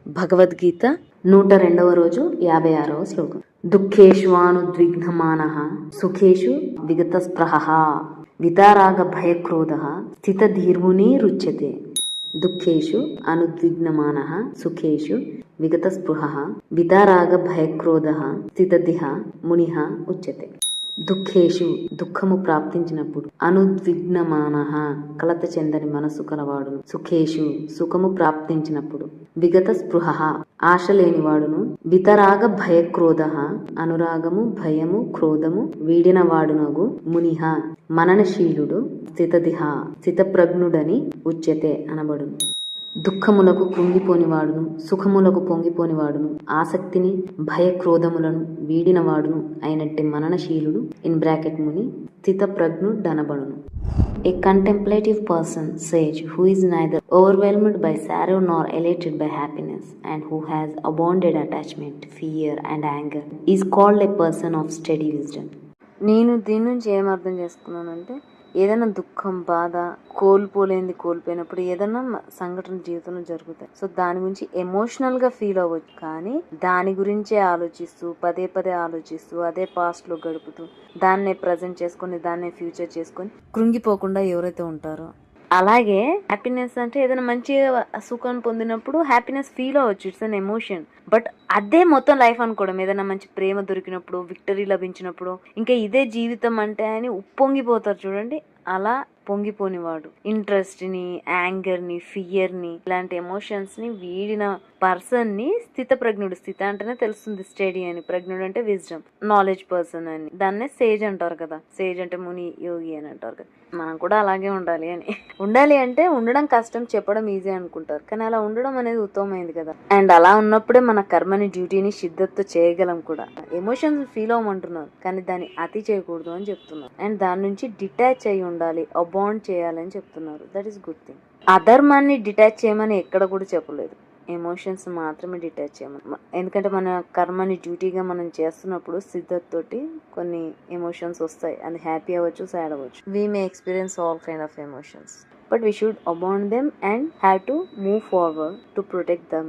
భగవద్గీత 102వ రోజు 56వ శ్లోకం. దుఃఖేష్వానుద్విగ్నమానః సుఖేషు విగతస్పృహః వితరాగ భయక్రోధః స్థితధీర్మునిరుచ్యతే. దుఃఖేషు అనుద్విగ్నమానః సుఖేషు విగతస్పృహః వితరాగ భయక్రోధః స్థితధిః మునిః ఉచ్యతే. దుఃఖేషు దుఃఖము ప్రాప్తించినప్పుడు, అనుద్విగ్నమానః కలత చెందని మనసు కలవాడును, సుఖేషు సుఖము ప్రాప్తించినప్పుడు, విగత స్పృహ ఆశ లేనివాడును, వితరాగ భయక్రోధః అనురాగము భయము క్రోధము వీడినవాడునగు మునిః మననశీలుడు స్థితధిః స్థితప్రజ్ఞుడని ఉచ్యతే అనబడును. దుఃఖములకు కృంగిపోనివాడును, సుఖములకు పొంగిపోనివాడును, ఆసక్తిని భయక్రోధములను వీడినవాడును అయినట్టి మననశీలుడు ముని స్థితప్రజ్ఞుడనబడును. A contemplative person, sage, who is neither overwhelmed by sorrow nor elated by happiness, and who has abounded attachment, fear, and anger, is called a person of steady wisdom. నేను దీని నుంచి ఏమర్థం చేసుకున్నానంటే, ఏదైనా దుఃఖం బాధ కోల్పోయినప్పుడు ఏదైనా సంఘటన జీవితంలో జరుగుతాయి. సో దాని గురించి ఎమోషనల్గా ఫీల్ అవ్వచ్చు, కానీ దాని గురించే ఆలోచిస్తూ పదే ఆలోచిస్తూ అదే పాస్ట్లో గడుపుతూ దాన్నే ప్రజెంట్ చేసుకొని దాన్నే ఫ్యూచర్ చేసుకొని కృంగిపోకుండా ఎవరైతే ఉంటారో, అలాగే హ్యాపీనెస్ అంటే ఏదైనా మంచిగా సుఖం పొందినప్పుడు హ్యాపీనెస్ ఫీల్ అవ్వచ్చు, ఇట్స్ అన్ ఎమోషన్. బట్ అదే మొత్తం లైఫ్ అనుకోవడం, ఏదైనా మంచి ప్రేమ దొరికినప్పుడు, విక్టరీ లభించినప్పుడు ఇంకా ఇదే జీవితం అంటే అని ఉప్పొంగిపోతారు చూడండి, అలా పొంగిపోనివాడు ఇంట్రెస్ట్ని, యాంగర్ని, ఫియర్ని, ఇలాంటి ఎమోషన్స్ని వీడిన పర్సన్ని స్థితప్రజ్ఞుడు. స్థిత అంటేనే తెలుస్తుంది స్టడీ అని, ప్రజ్ఞుడు అంటే విజ్డమ్, నాలెడ్జ్ పర్సన్ అని. దాన్నే సేజ్ అంటారు కదా, సేజ్ అంటే ముని, యోగి అని అంటారు కదా. మనం కూడా అలాగే ఉండాలి అంటే ఉండడం కష్టం, చెప్పడం ఈజీ అనుకుంటారు, కానీ అలా ఉండడం అనేది ఉత్తమమైంది కదా. అండ్ అలా ఉన్నప్పుడే మన కర్మని, డ్యూటీని శిద్ధతో చేయగలం కూడా. ఎమోషన్స్ ఫీల్ అవ్వమంటున్నారు, కానీ దాన్ని అతి చేయకూడదు అని చెప్తున్నారు. అండ్ దాని నుంచి డిటాచ్ అయి ఉండాలి, అబాండ్ చేయాలని చెప్తున్నారు. That is good thing. అధర్మాన్ని డిటాచ్ చేయమని ఎక్కడ కూడా చెప్పలేదు, ఎమోషన్స్ మాత్రమే డిటాచ్ చేయమని. ఎందుకంటే మన కర్మని డ్యూటీగా మనం చేస్తున్నప్పుడు సిద్ధతోటి కొన్ని ఎమోషన్స్ వస్తాయి, అది హ్యాపీ అవ్వచ్చు, సాడ్ అవ్వచ్చు. We may experience all kind of emotions, but we should abound them and have to move forward to protect them.